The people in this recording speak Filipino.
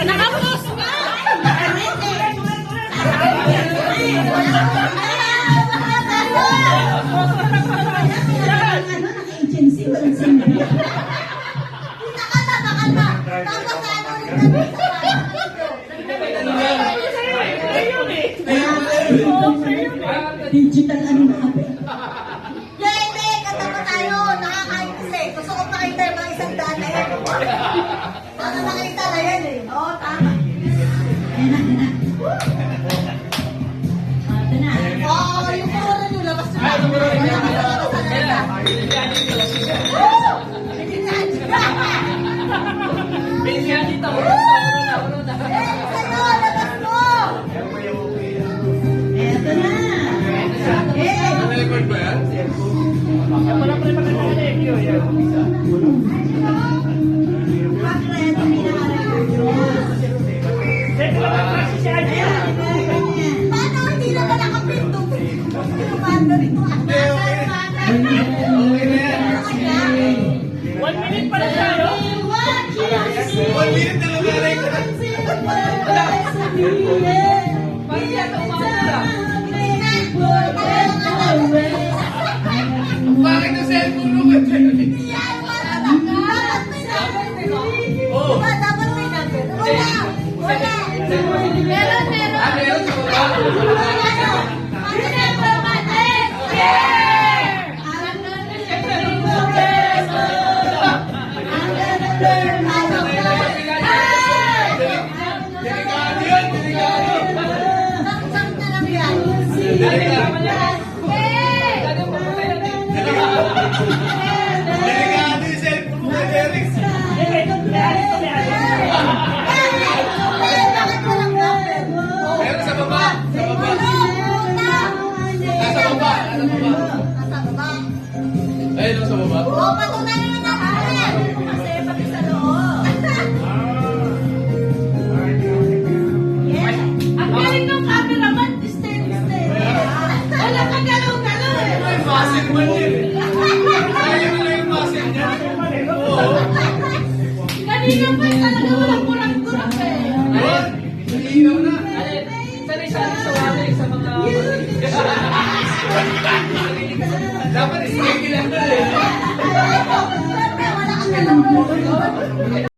Nakapost nga! Naka-agency, walang sindi. Nakalma. Tapos ano ulit digital ano na kami. Hindi, kasama tayo. Nakakain kasi. Gusto ko makita yung mga isang daan na yan. Baka nakita na yan eh. Oo, tama. Yan na. Ito na. Oo, yung corona nyo, labas nyo. Paano hindi na ba nakapindot? Kumanda rito. 1 minute pa lang tayo. 1 minute na lang bakit ang cellphone mo ka dyan? Dapat may number. Wala. Meron. Meron sa baba? Delikado yun, delikado. Delikado yung cellphone mo kay Derek. Meron sa baba, sa baba. Nasa baba, Nasa baba. ayun sa baba. Oo, patunayan na natin. Kasi pati sa loob. Yes. Ang galing ng cameraman, steady. Wala ka galaw-galaw eh. Ay, muscle man yun. Ayaw mo lang yung muscle niya. Oo. Kanina pa talaga walang kurang-kurang eh. Ayun, nag-iinaw na. Sanay-sanay sa wali sa mga... Dapat isigil lang na eh. Wala ka galaw-galaw.